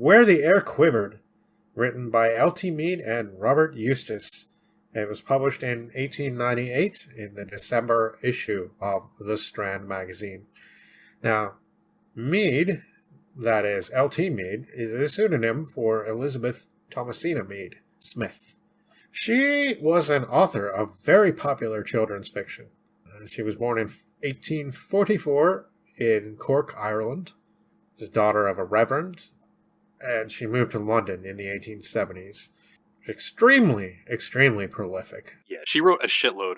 Where the Air Quivered, written by L.T. Meade and Robert Eustace. It was published in 1898 in the December issue of The Strand magazine. Now, Meade, that is L.T. Meade, is a pseudonym for Elizabeth Thomasina Meade Smith. She was an author of very popular children's fiction. She was born in 1844 in Cork, Ireland. She was daughter of a reverend, and she moved to London in the 1870s. Extremely prolific. Yeah, she wrote a shitload.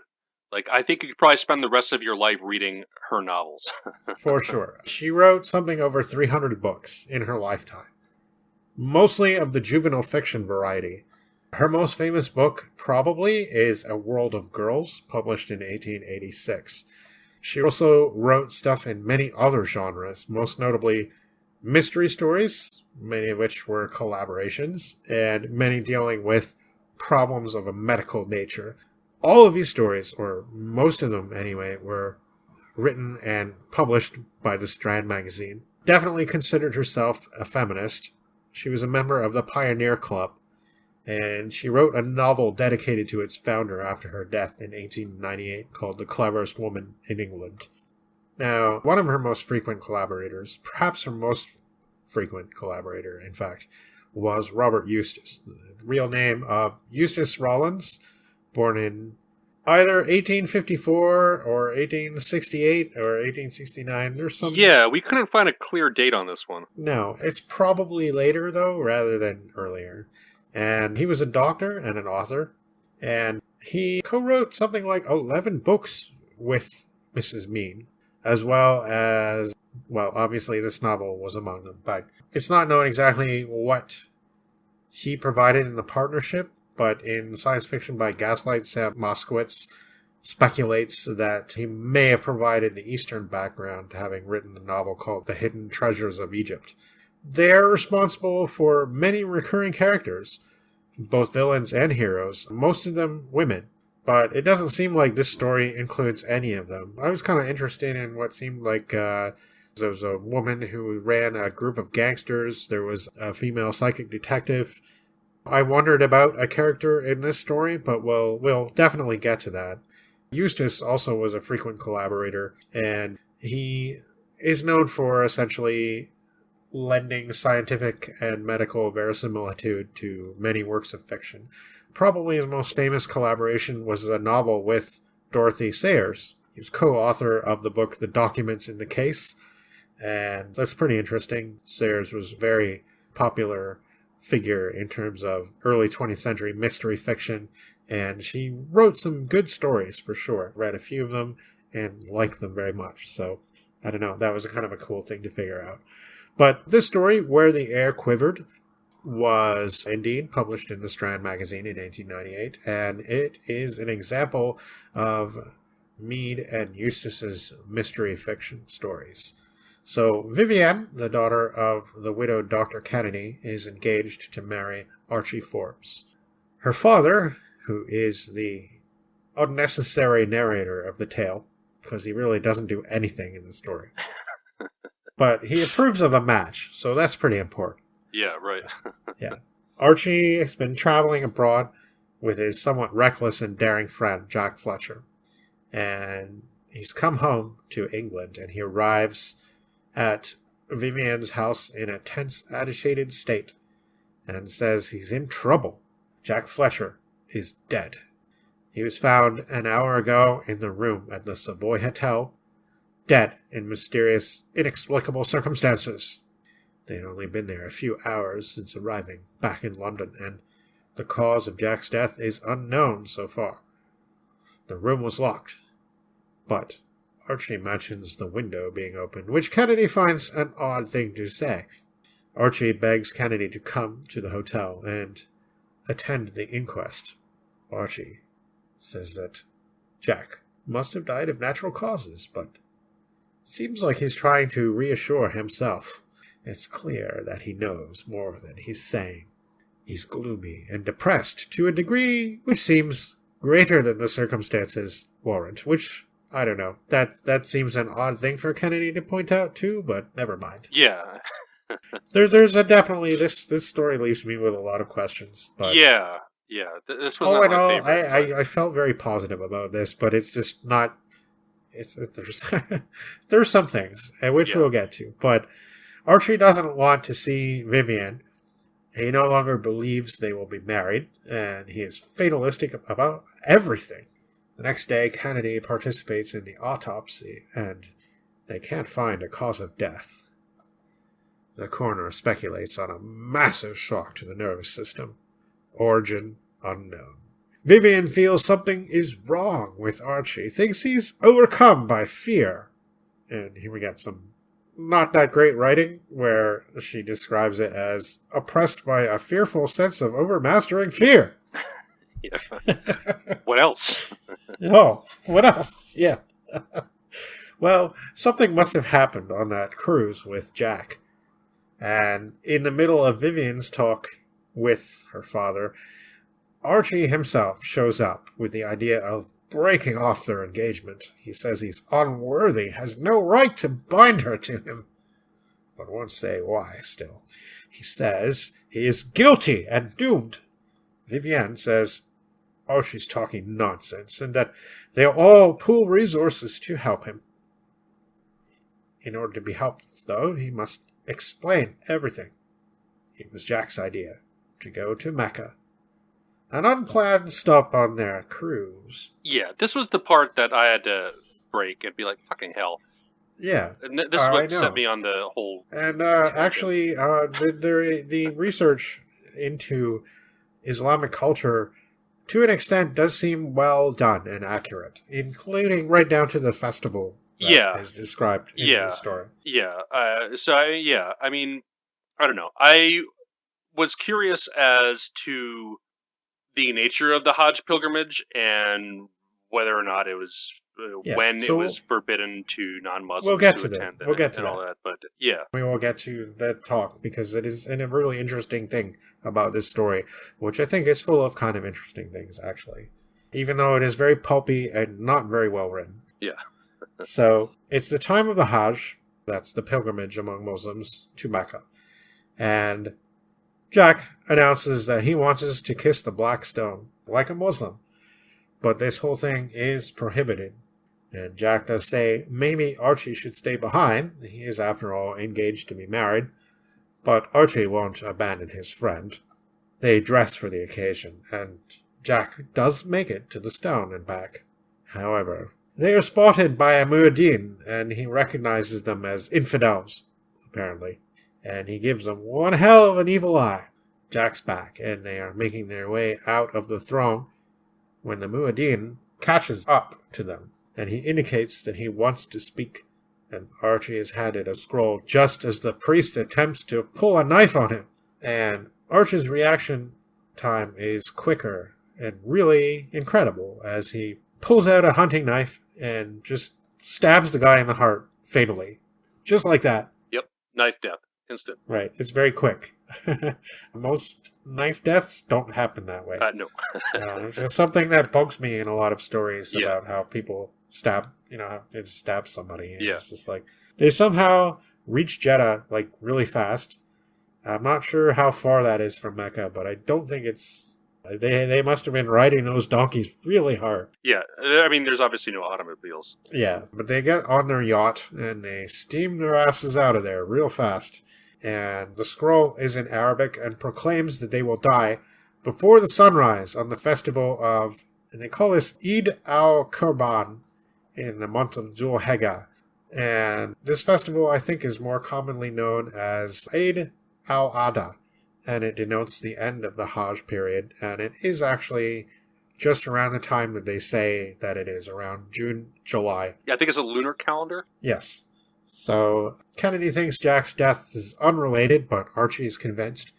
Like, I think you could probably spend the rest of your life reading her novels. For sure. She wrote something over 300 books in her lifetime, mostly of the juvenile fiction variety. Her most famous book, probably, is A World of Girls, published in 1886. She also wrote stuff in many other genres, most notably mystery stories, many of which were collaborations, and many dealing with problems of a medical nature. All of these stories, or most of them anyway, were written and published by the Strand magazine. Definitely considered herself a feminist. She was a member of the Pioneer Club, and she wrote a novel dedicated to its founder after her death in 1898 called The Cleverest Woman in England. Now, one of her most frequent collaborators, perhaps her most frequent collaborator, in fact, was Robert Eustace, the real name of Eustace Rollins, born in either 1854 or 1868 or 1869. There's some... Yeah, we couldn't find a clear date on this one. No, it's probably later, though, rather than earlier. And he was a doctor and an author, and he co-wrote something like 11 books with Mrs. Meade, as well as, well, obviously this novel was among them, but it's not known exactly what he provided in the partnership, but in Science Fiction by Gaslight, Sam Moskowitz speculates that he may have provided the Eastern background, having written a novel called The Hidden Treasures of Egypt. They're responsible for many recurring characters, both villains and heroes, most of them women. But it doesn't seem like this story includes any of them. I was kind of interested in what seemed like there was a woman who ran a group of gangsters. There was a female psychic detective. I wondered about a character in this story, but we'll definitely get to that. Eustace also was a frequent collaborator, and he is known for essentially lending scientific and medical verisimilitude to many works of fiction. Probably his most famous collaboration was a novel with Dorothy Sayers. He was co-author of the book The Documents in the Case, and that's pretty interesting. Sayers was a very popular figure in terms of early 20th century mystery fiction, and she wrote some good stories for sure. Read a few of them and liked them very much, so I don't know, that was kind of a cool thing to figure out. But this story, Where the Air Quivered, was indeed published in the Strand magazine in 1898, and it is an example of Meade and Eustace's mystery fiction stories. So Vivienne, the daughter of the widowed Dr. Kennedy, is engaged to marry Archie Forbes. Her father, who is the unnecessary narrator of the tale, because he really doesn't do anything in the story, but he approves of a match, so that's pretty important. Yeah, right. Yeah. Archie has been traveling abroad with his somewhat reckless and daring friend, Jack Fletcher. And he's come home to England, and he arrives at Vivienne's house in a tense, agitated state, and says he's in trouble. Jack Fletcher is dead. He was found an hour ago in the room at the Savoy Hotel, dead in mysterious, inexplicable circumstances. They had only been there a few hours since arriving back in London, and the cause of Jack's death is unknown so far. The room was locked, but Archie mentions the window being open, which Kennedy finds an odd thing to say. Archie begs Kennedy to come to the hotel and attend the inquest. Archie says that Jack must have died of natural causes, but it seems like he's trying to reassure himself. It's clear that he knows more than he's saying. He's gloomy and depressed to a degree which seems greater than the circumstances warrant, which, I don't know, that seems an odd thing for Kennedy to point out too, but never mind. Yeah. There's a definitely, this story leaves me with a lot of questions. But yeah. This was not my favorite. I felt very positive about this, but it's just not. There's some things which we'll get to, but Archie doesn't want to see Vivian. He no longer believes they will be married, and he is fatalistic about everything. The next day, Kennedy participates in the autopsy, and they can't find a cause of death. The coroner speculates on a massive shock to the nervous system. Origin unknown. Vivian feels something is wrong with Archie, thinks he's overcome by fear. And here we get some not that great writing, where she describes it as oppressed by a fearful sense of overmastering fear. Yeah. What else? Oh, what else? Yeah. Well, something must have happened on that cruise with Jack. And in the middle of Vivian's talk with her father, Archie himself shows up with the idea of breaking off their engagement. He says he's unworthy, has no right to bind her to him. But won't say why still. He says he is guilty and doomed. Vivian says Archie's talking nonsense and that they'll all pool resources to help him. In order to be helped, though, he must explain everything. It was Jack's idea to go to Mecca. An unplanned stop on their cruise. Yeah, this was the part that I had to break and be like, fucking hell. Yeah. And this is what set me on the whole... And actually, the research into Islamic culture, to an extent, does seem well done and accurate, including right down to the festival that is described in the story. Yeah. I mean, I don't know. I was curious as to the nature of the Hajj pilgrimage and whether or not it was when it was forbidden to non-Muslims to attend. We'll get to all that. But yeah, we will get to that talk because it is a really interesting thing about this story, which I think is full of kind of interesting things actually, even though it is very pulpy and not very well written. Yeah. So it's the time of the Hajj, that's the pilgrimage among Muslims to Mecca, and Jack announces that he wants us to kiss the black stone, like a Muslim. But this whole thing is prohibited. And Jack does say maybe Archie should stay behind. He is, after all, engaged to be married. But Archie won't abandon his friend. They dress for the occasion, and Jack does make it to the stone and back. However, they are spotted by a Mueddin, and he recognizes them as infidels, apparently. And he gives them one hell of an evil eye. Jack's back, and they are making their way out of the throng when the Mueddin catches up to them, and he indicates that he wants to speak. And Archie is handed a scroll just as the priest attempts to pull a knife on him. And Archie's reaction time is quicker and really incredible as he pulls out a hunting knife and just stabs the guy in the heart fatally. Just like that. Yep, knife death. Instant. Right, it's very quick. Most knife deaths don't happen that way. No. It's something that bugs me in a lot of stories about how people stab somebody. And it's just like, they somehow reach Jeddah, like, really fast. I'm not sure how far that is from Mecca, but I don't think it's... They must have been riding those donkeys really hard. Yeah, I mean, there's obviously no automobiles. Yeah, but they get on their yacht, and they steam their asses out of there real fast. And the scroll is in Arabic and proclaims that they will die before the sunrise on the festival of, and they call this Eid al-Qurban in the month of Dhul Hijjah. And this festival, I think, is more commonly known as Eid al-Adha, and it denotes the end of the Hajj period, and it is actually just around the time that they say that it is, around June, July. Yeah, I think it's a lunar calendar. Yes. So Kennedy thinks Jack's death is unrelated, but Archie is convinced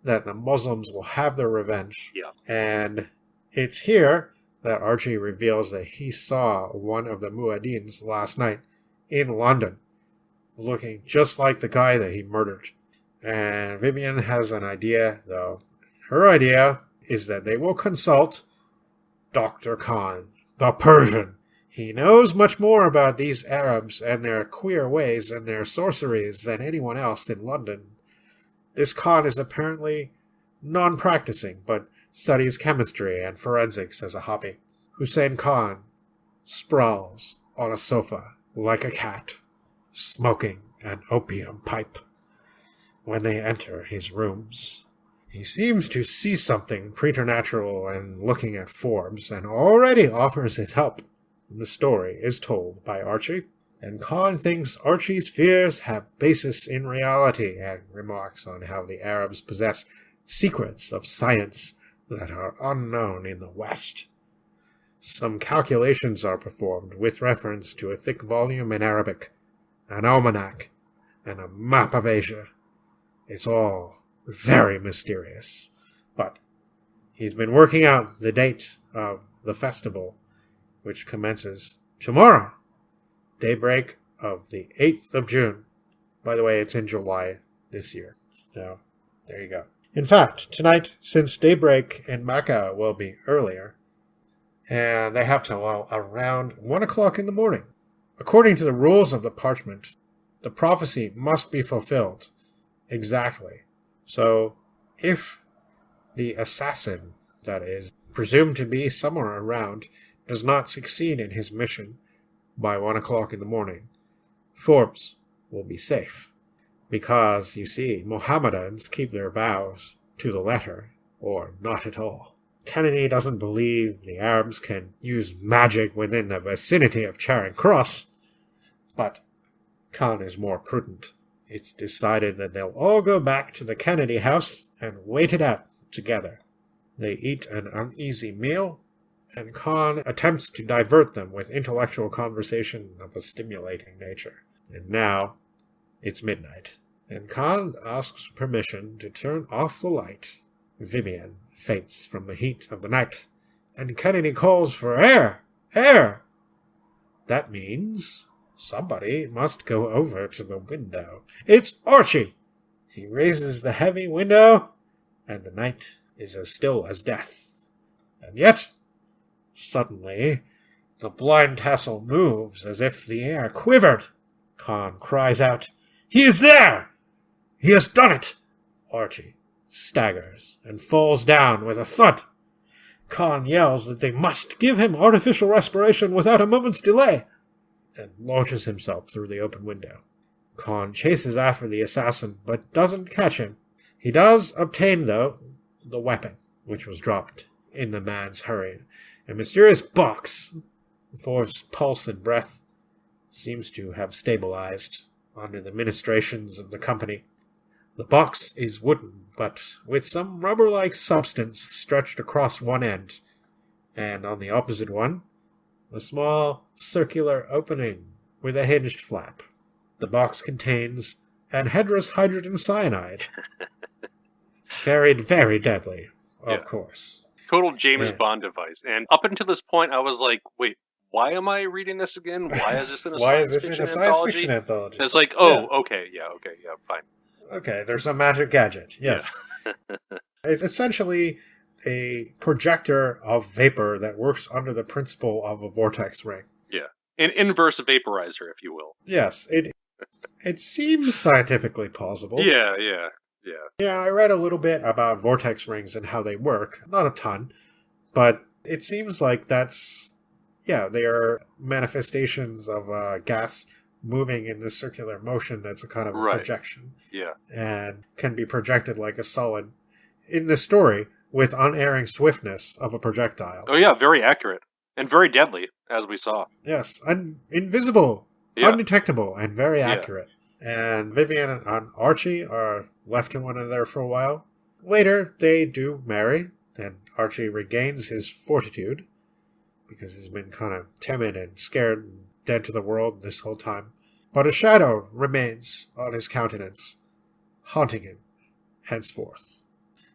that the Muslims will have their revenge. Yeah. And it's here that Archie reveals that he saw one of the Muad'Dins last night in London, looking just like the guy that he murdered. And Vivian has an idea, though. Her idea is that they will consult Dr. Khan, the Persian. He knows much more about these Arabs and their queer ways and their sorceries than anyone else in London. This Khan is apparently non-practicing, but studies chemistry and forensics as a hobby. Hussein Khan sprawls on a sofa like a cat, smoking an opium pipe. When they enter his rooms, he seems to see something preternatural and looking at Forbes, and already offers his help. The story is told by Archie, and Khan thinks Archie's fears have basis in reality and remarks on how the Arabs possess secrets of science that are unknown in the West. Some calculations are performed with reference to a thick volume in Arabic, an almanac, and a map of Asia. It's all very mysterious, but he's been working out the date of the festival, which commences tomorrow, daybreak of the 8th of June. By the way, it's in July this year. So, there you go. In fact, tonight, since daybreak in Mecca will be earlier, and they have to allow around 1 o'clock in the morning. According to the rules of the parchment, the prophecy must be fulfilled exactly. So, if the assassin, that is, presumed to be somewhere around, does not succeed in his mission by 1 o'clock in the morning, Forbes will be safe. Because, you see, Mohammedans keep their vows to the letter, or not at all. Kennedy doesn't believe the Arabs can use magic within the vicinity of Charing Cross, but Khan is more prudent. It's decided that they'll all go back to the Kennedy house and wait it out together. They eat an uneasy meal, and Khan attempts to divert them with intellectual conversation of a stimulating nature. And now, it's midnight, and Khan asks permission to turn off the light. Vivian faints from the heat of the night, and Kennedy calls for air! Air! That means somebody must go over to the window. It's Archie! He raises the heavy window, and the night is as still as death. And yet, suddenly, the blind tassel moves as if the air quivered. Khan cries out, "He is there! He has done it!" Archie staggers and falls down with a thud. Khan yells that they must give him artificial respiration without a moment's delay, and launches himself through the open window. Khan chases after the assassin, but doesn't catch him. He does obtain, though, the weapon, which was dropped in the man's hurry. A mysterious box, Forbes' pulse and breath, seems to have stabilized under the ministrations of the company. The box is wooden, but with some rubber-like substance stretched across one end, and on the opposite one, a small circular opening with a hinged flap. The box contains anhydrous hydrogen cyanide. Very deadly, of course. Total James Bond device. And up until this point, I was like, wait, why am I reading this again? Why is this in a science fiction anthology? It's like, okay, fine. Okay, there's a magic gadget, yes. Yeah. It's essentially a projector of vapor that works under the principle of a vortex ring. Yeah, an inverse vaporizer, if you will. Yes, it seems scientifically plausible. Yeah, I read a little bit about vortex rings and how they work. Not a ton, but it seems like they are manifestations of gas moving in this circular motion that's a kind of a projection. Yeah. And can be projected like a solid in the story with unerring swiftness of a projectile. Oh yeah, very accurate. And very deadly, as we saw. Yes, invisible, undetectable, and very accurate. And Vivian and Archie are left to one another for a while. Later, they do marry, and Archie regains his fortitude, because he's been kind of timid and scared and dead to the world this whole time. but a shadow remains on his countenance, haunting him henceforth.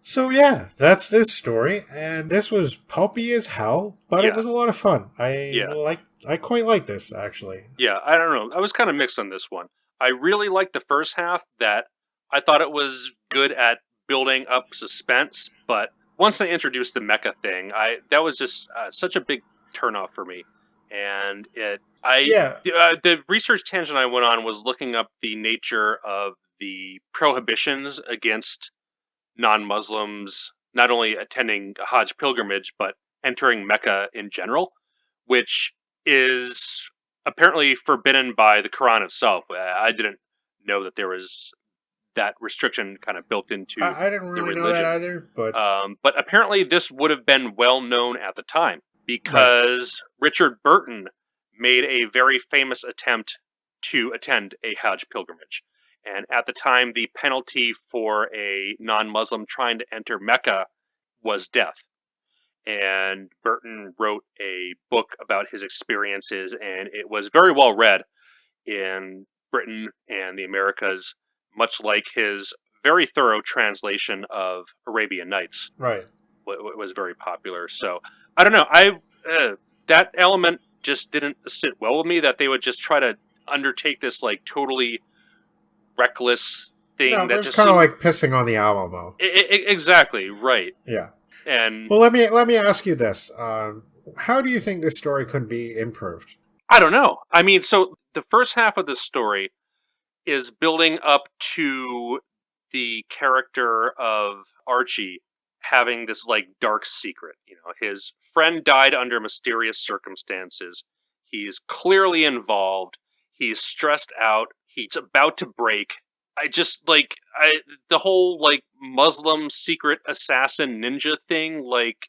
So yeah, that's this story, and this was pulpy as hell, but it was a lot of fun. I quite like this, actually. Yeah, I don't know. I was kind of mixed on this one. I really liked the first half. That I thought it was good at building up suspense, but once they introduced the mecha thing, that was just such a big turnoff for me. And Yeah, the research tangent I went on was looking up the nature of the prohibitions against non-Muslims not only attending a Hajj pilgrimage but entering Mecca in general, which is apparently forbidden by the Quran itself. I didn't know that there was that restriction kind of built into I didn't the really know that religion. either, but But apparently this would have been well known at the time right. because Richard Burton made a very famous attempt to attend a Hajj pilgrimage. And at the time, the penalty for a non-Muslim trying to enter Mecca was death. And Burton wrote a book about his experiences, and it was very well read in Britain and the Americas, much like his very thorough translation of Arabian Nights. Right. Was very popular. So I don't know. That element just didn't sit well with me. That they would just try to undertake this like totally reckless thing No, that it's just kind of seemed like pissing on the Alamo. exactly right. Yeah. And Well, let me ask you this: how do you think this story could be improved? I don't know. I mean, so the first half of this story is building up to the character of Archie having this like dark secret. You know, his friend died under mysterious circumstances. He's clearly involved. He's stressed out. He's about to break. I just like the whole like Muslim secret assassin ninja thing. Like,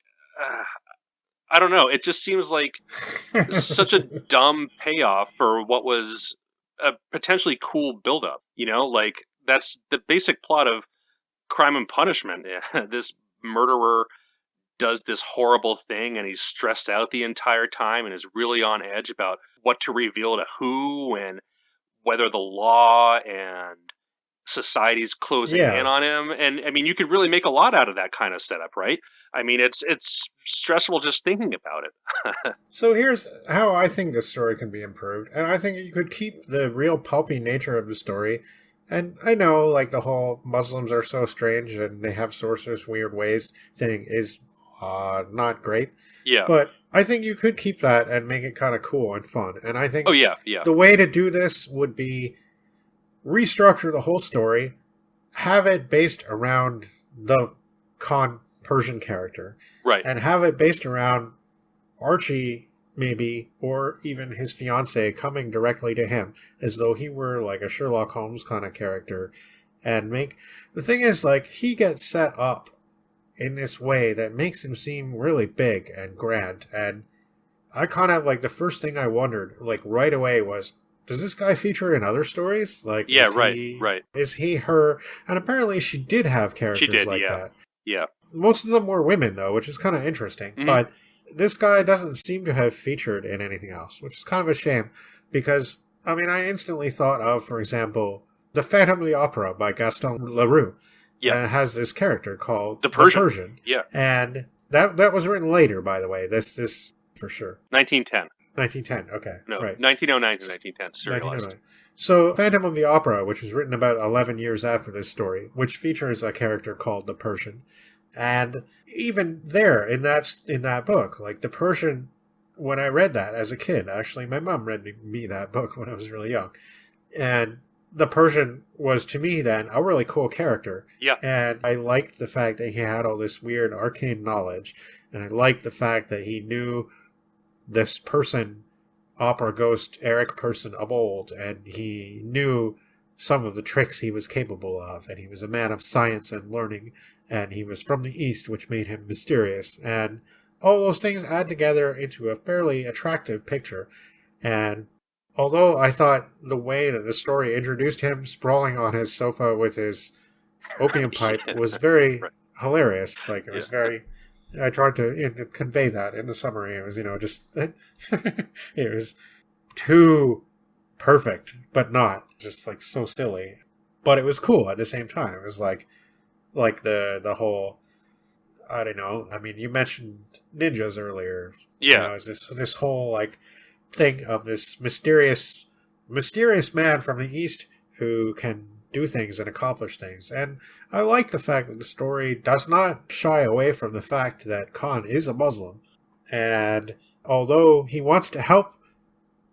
I don't know. It just seems like such a dumb payoff for what was a potentially cool buildup. You know, like that's the basic plot of Crime and Punishment. This murderer does this horrible thing and he's stressed out the entire time and is really on edge about what to reveal to who and whether the law and society's closing in Yeah. on him. And I mean, you could really make a lot out of that kind of setup, right? I mean, it's stressful just thinking about it. So here's how I think this story can be improved, and I think you could keep the real pulpy nature of the story. And I know, like, the whole Muslims are so strange and they have sorcerous weird ways thing is not great. Yeah. But I think you could keep that and make it kind of cool and fun. And I think Oh yeah, yeah. the way to do this would be restructure the whole story, have it based around the Khan Persian character, Right. and have it based around Archie, maybe, or even his fiancée coming directly to him, as though he were like a Sherlock Holmes kind of character. And make the thing is, like, he gets set up in this way that makes him seem really big and grand. And I kind of like the first thing I wondered, like, right away was, does this guy feature in other stories? Like, Yeah, is right, he, right. Is he her? And apparently she did have characters She did, like yeah. that. Yeah. Most of them were women, though, which is kind of interesting. Mhm. But this guy doesn't seem to have featured in anything else, which is kind of a shame. Because, I mean, I instantly thought of, for example, The Phantom of the Opera by Gaston Leroux. Yeah. And it has this character called The Persian. Yeah. And that was written later, by the way. This for sure. 1910. 1910, okay. No, Right. 1909 to 1910. Serialized. 1909. So, Phantom of the Opera, which was written about 11 years after this story, which features a character called the Persian. And even there, in that book, like, the Persian, when I read that as a kid, actually, my mom read me that book when I was really young. And the Persian was, to me, then, a really cool character. Yeah. And I liked the fact that he had all this weird arcane knowledge. And I liked the fact that he knew this person, opera ghost Eric Person of old, and he knew some of the tricks he was capable of, and he was a man of science and learning, and he was from the East, which made him mysterious, and all those things add together into a fairly attractive picture. And although I thought the way that the story introduced him sprawling on his sofa with his opium pipe was very Right. hilarious, like, it was Yeah. very... I tried to convey that in the summary. It was, just... it was too perfect, but not. Just like so silly. But it was cool at the same time. It was like the whole, I don't know. I mean, you mentioned ninjas earlier. You Yeah. know, is this whole like thing of this mysterious man from the East who can do things and accomplish things. And I like the fact that the story does not shy away from the fact that Khan is a Muslim. And although he wants to help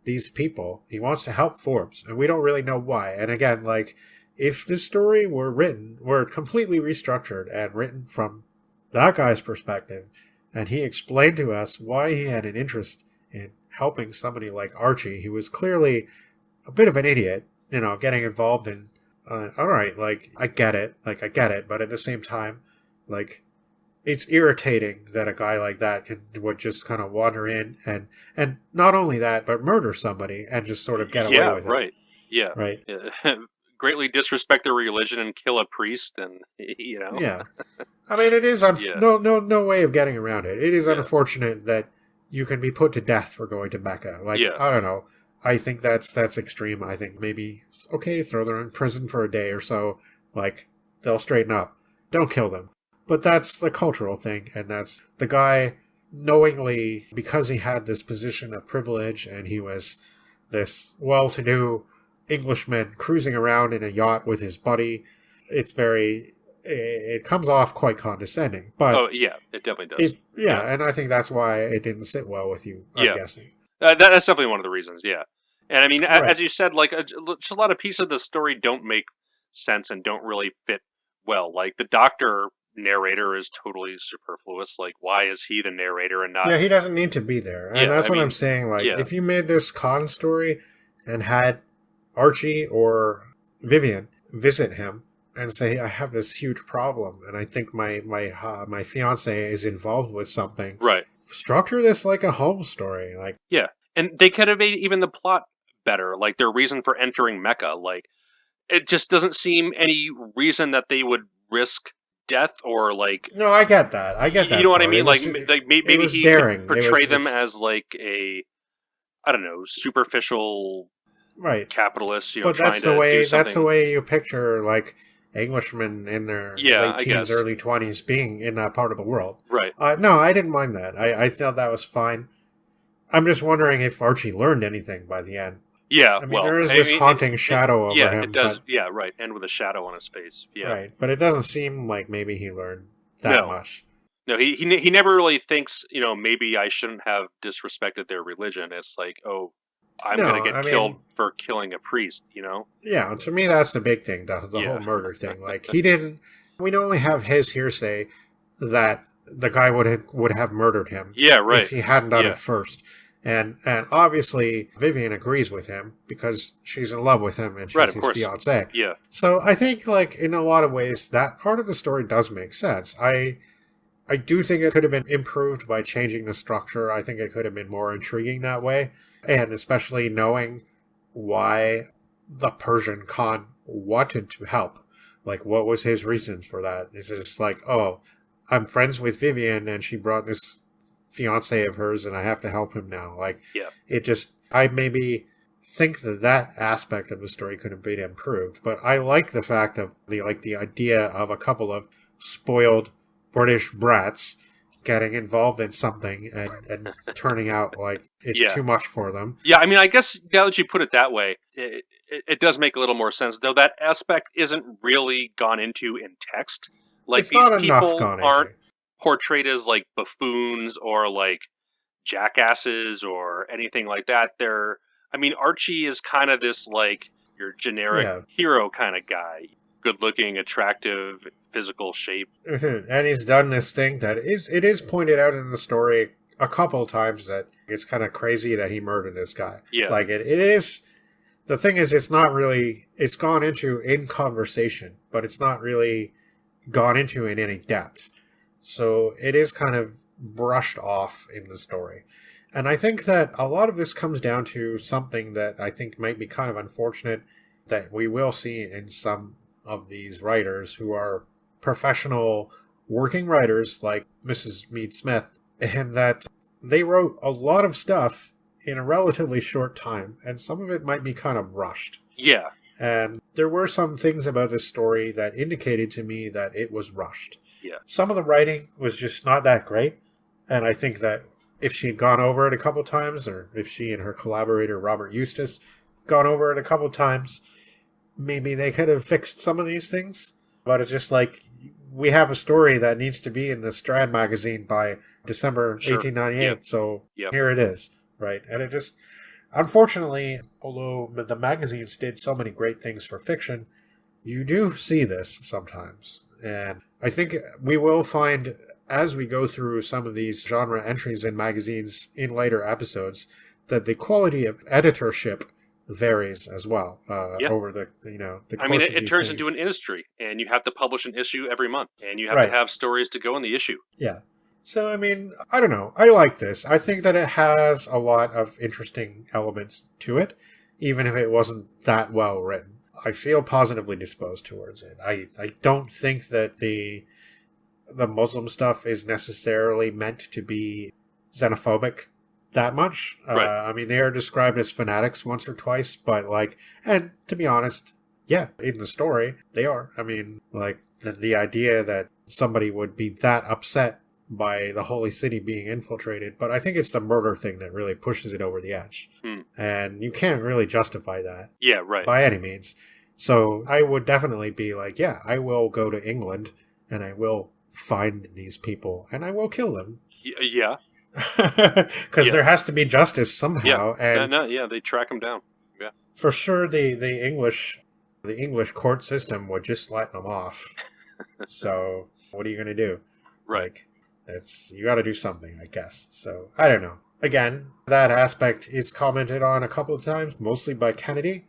these people, he wants to help Forbes, and we don't really know why. And again, like, if this story were completely restructured and written from that guy's perspective, and he explained to us why he had an interest in helping somebody like Archie, who was clearly a bit of an idiot, you know, getting involved in, all right, like, I get it, but at the same time, like, it's irritating that a guy like that would just kind of wander in and not only that, but murder somebody and just sort of get away with right. it. Yeah. Right. Greatly disrespect their religion and kill a priest, and you know. Yeah. I mean, it is no way of getting around it. It is unfortunate that you can be put to death for going to Mecca. Like, I don't know. I think that's extreme. I think maybe, okay, throw them in prison for a day or so. Like, they'll straighten up. Don't kill them. But that's the cultural thing, and that's the guy knowingly, because he had this position of privilege and he was this well-to-do Englishman cruising around in a yacht with his buddy, it comes off quite condescending. But oh, yeah, it definitely does. And I think that's why it didn't sit well with you, I'm guessing. That's definitely one of the reasons, yeah. And I mean, as you said, like, just a lot of pieces of the story don't make sense and don't really fit well. Like, the doctor narrator is totally superfluous. Like, why is he the narrator and not... Yeah, he doesn't need to be there. And that's what I'm saying. Like, if you made this Khan story and had Archie or Vivian visit him and say, I have this huge problem and I think my fiance is involved with something. Right. Structure this like a home story. Like, yeah. And they could have made even the plot better. Like, their reason for entering Mecca. Like, it just doesn't seem any reason that they would risk death or like... No, I get that. You know what I mean? Like maybe he daring. Could portray them as like a, I don't know, superficial capitalist, you know, but that's the way you picture like Englishmen in their late teens, early 20s being in that part of the world. Right. No, I didn't mind that. I thought that was fine. I'm just wondering if Archie learned anything by the end. Yeah, I mean, there is this haunting shadow over him. Yeah, it does. Yeah, right. And with a shadow on his face. Yeah. Right, but it doesn't seem like maybe he learned that much. No, he never really thinks, you know, maybe I shouldn't have disrespected their religion. It's like, oh, I'm going to get killed for killing a priest, you know? Yeah, and to me that's the big thing, the whole murder thing. Like, he didn't... We only have his hearsay that the guy would have murdered him. Yeah, right. If he hadn't done it first. And obviously Vivian agrees with him because she's in love with him and she's his fiance. Yeah. So I think, like, in a lot of ways, that part of the story does make sense. I do think it could have been improved by changing the structure. I think it could have been more intriguing that way. And especially knowing why the Persian Khan wanted to help. Like, what was his reason for that? Is it just like, oh, I'm friends with Vivian and she brought this fiance of hers and I have to help him now. Like, I maybe think that aspect of the story could have been improved, but I like the fact of the idea of a couple of spoiled British brats getting involved in something and turning out like it's too much for them. Yeah, I mean, I guess now that you put it that way, it does make a little more sense, though that aspect isn't really gone into in text. Like, it's these not people aren't portrayed as like buffoons or like jackasses or anything like that. I mean, Archie is kind of this like your generic hero kind of guy, good looking, attractive, physical shape. Mm-hmm. And he's done this thing that it is pointed out in the story a couple times that it's kind of crazy that he murdered this guy. Yeah. Like, it is, the thing is, it's not really, it's gone into in conversation, but it's not really gone into in any depth. So it is kind of brushed off in the story. And I think that a lot of this comes down to something that I think might be kind of unfortunate that we will see in some of these writers who are professional working writers like Mrs. Meade Smith, and that they wrote a lot of stuff in a relatively short time, and some of it might be kind of rushed. Yeah. And there were some things about this story that indicated to me that it was rushed. Yeah. Some of the writing was just not that great, and I think that if she'd gone over it a couple times, or if she and her collaborator Robert Eustace gone over it a couple times, maybe they could have fixed some of these things. But it's just like, we have a story that needs to be in the Strand magazine by December 1898, Yep. so Yep. here it is, right? And it just, unfortunately, although the magazines did so many great things for fiction, you do see this sometimes. And I think we will find, as we go through some of these genre entries in magazines in later episodes, that the quality of editorship varies as well over the the course I mean, of it these turns things. into an industry, and you have to publish an issue every month, and you have Right. to have stories to go in the issue. Yeah. So, I mean, I don't know. I like this. I think that it has a lot of interesting elements to it, even if it wasn't that well written. I feel positively disposed towards it. I don't think that the Muslim stuff is necessarily meant to be xenophobic that much. Right. I mean, they are described as fanatics once or twice, but and to be honest, yeah, in the story, they are. I mean, the idea that somebody would be that upset by the holy city being infiltrated, but I think it's the murder thing that really pushes it over the edge. And you can't really justify that. Yeah, right. By any means. So I would definitely be like, yeah, I will go to England and I will find these people and I will kill them. Yeah. Because there has to be justice somehow. Yeah. And they track them down. Yeah. for sure the English court system would just let them off. So what are you going to do? Right. You got to do something, I guess. So I don't know. Again, that aspect is commented on a couple of times, mostly by Kennedy,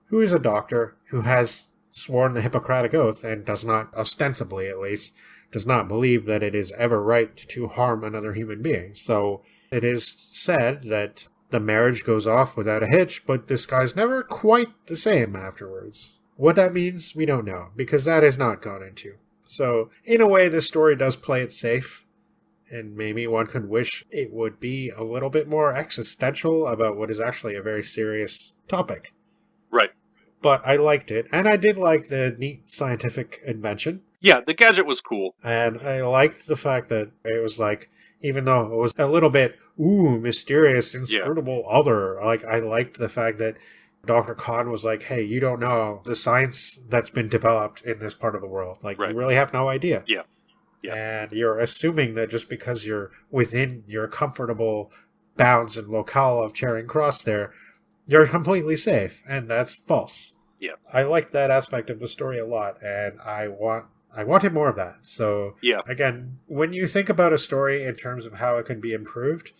who is a doctor who has sworn the Hippocratic Oath and does not, ostensibly at least, does not believe that it is ever right to harm another human being. So it is said that the marriage goes off without a hitch, but this guy's never quite the same afterwards. What that means, we don't know, because that is not gone into. So, in a way, this story does play it safe, and maybe one could wish it would be a little bit more existential about what is actually a very serious topic. Right. But I liked it, and I did like the neat scientific invention. Yeah, the gadget was cool. And I liked the fact that it was even though it was a little bit, mysterious, inscrutable other, I liked the fact that Dr. Khan was like, hey, you don't know the science that's been developed in this part of the world. Right. You really have no idea. Yeah. Yeah. And you're assuming that just because you're within your comfortable bounds and locale of Charing Cross there, you're completely safe. And that's false. Yeah. I liked that aspect of the story a lot, and I wanted more of that. So, again, when you think about a story in terms of how it can be improved,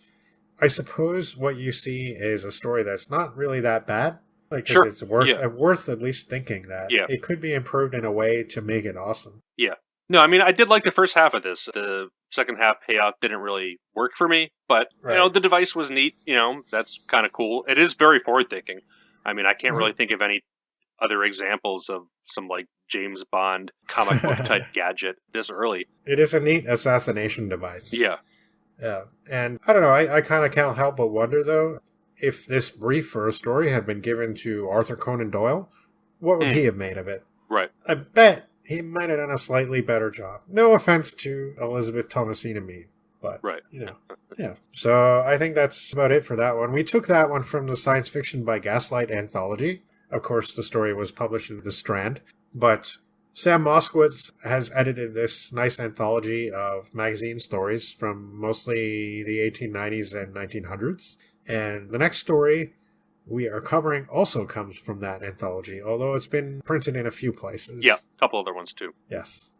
I suppose what you see is a story that's not really that bad. Sure. It's worth at least thinking that it could be improved in a way to make it awesome. Yeah. No, I mean, I did like the first half of this. The second half payoff didn't really work for me, but, the device was neat. That's kind of cool. It is very forward-thinking. I mean, I can't really think of any other examples of some, James Bond comic book type gadget this early. It is a neat assassination device. Yeah. Yeah. And I don't know, I kind of can't help but wonder, though, if this brief for a story had been given to Arthur Conan Doyle, what would he have made of it? Right. I bet he might have done a slightly better job. No offense to Elizabeth Thomasina Meade, but, yeah. So I think that's about it for that one. We took that one from the Science Fiction by Gaslight anthology. Of course, the story was published in The Strand, but Sam Moskowitz has edited this nice anthology of magazine stories from mostly the 1890s and 1900s. And the next story we are covering also comes from that anthology, although it's been printed in a few places. Yeah, a couple other ones too. Yes.